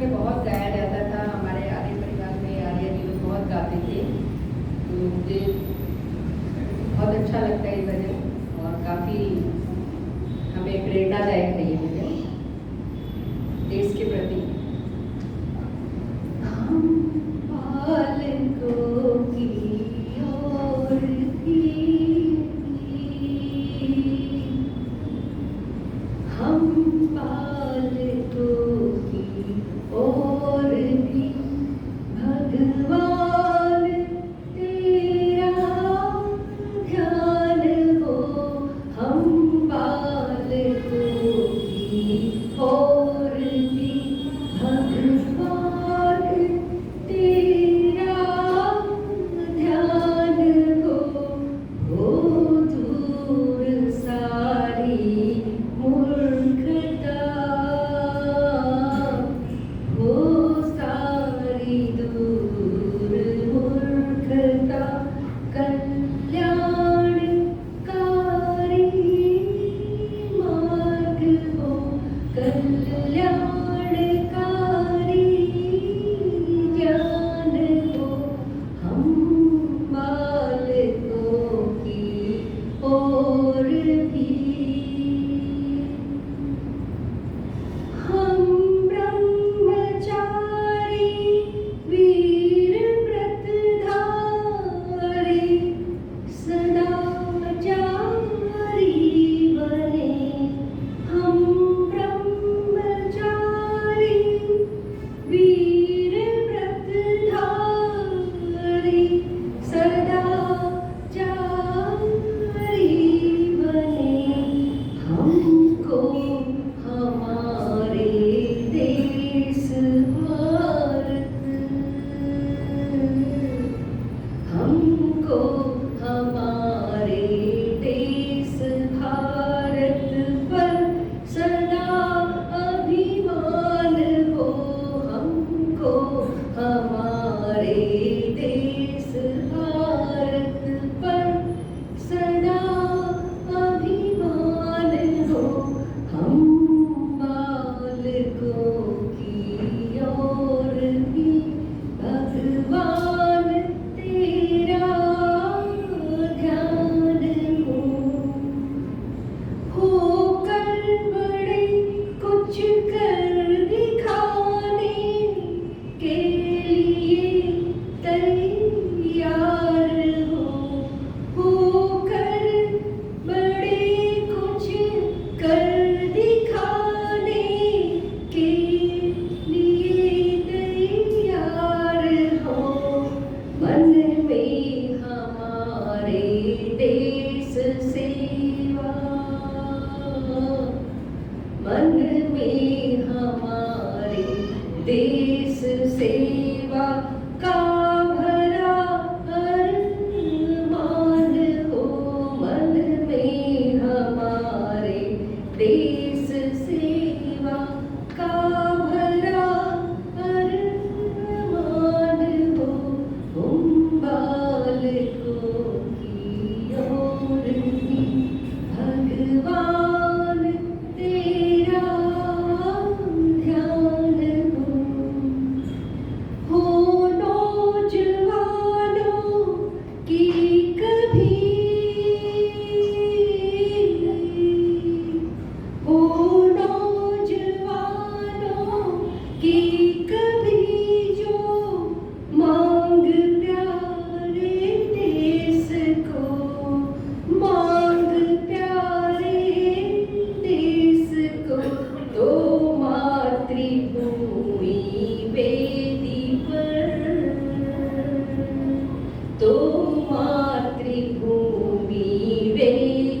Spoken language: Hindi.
में बहुत गाया जाता था। हमारे आर्य परिवार में आर्य जी लोग बहुत गाते थे, तो मुझे बहुत अच्छा लगता है ये भजन और काफ़ी हमें प्रेरणादायक है ये भजन देश के प्रति। हम बालकों की ओर भी, हम बालकों की ओर भी भगवान तेरा ध्यान हो। हम बालकों की ओर भी भगवान तेरा ध्यान हो दूर सारी मूर्खता, हो सारी दूर मूर्खता, कल्याणकारी मार्ग हो, कल्याणकारी ज्ञान हो। हम बालकों की ओर भी, हम ब्रह्मचारी वीर व्रतधारी सदाचारी बने। हम ब्रह्मचारी वीर व्रतधारी सदाचारी बने। हमको हमारे देश भारत, हमको हमारे देश भारत पर सदा अभिमान हो। हमको हमारे देश भारत पर सदा अभिमान हो। हम बालकों की ओर भी भगवान तेरा ध्यान हो कर बड़े कुछ कर दिखाने के लिए तैयार हो कर बड़े कुछ कर दिखाने के लिए तैयार हो। मन में हमारे देश सेवा, मन में हमारे देश सेवा का भरा अरमान हो। मन में हमारे देश सेवा का भरा अरमान हो। हम बालकों की ओर भी भगवान तेरा ध्यान हो नौजवानों की कभी, हो नौजवानों की कभी जो मांग प्यारे देश को, मांग प्यारे देश को, तो मातृभूमि वेदी पर, तो मातृभूमि वेदी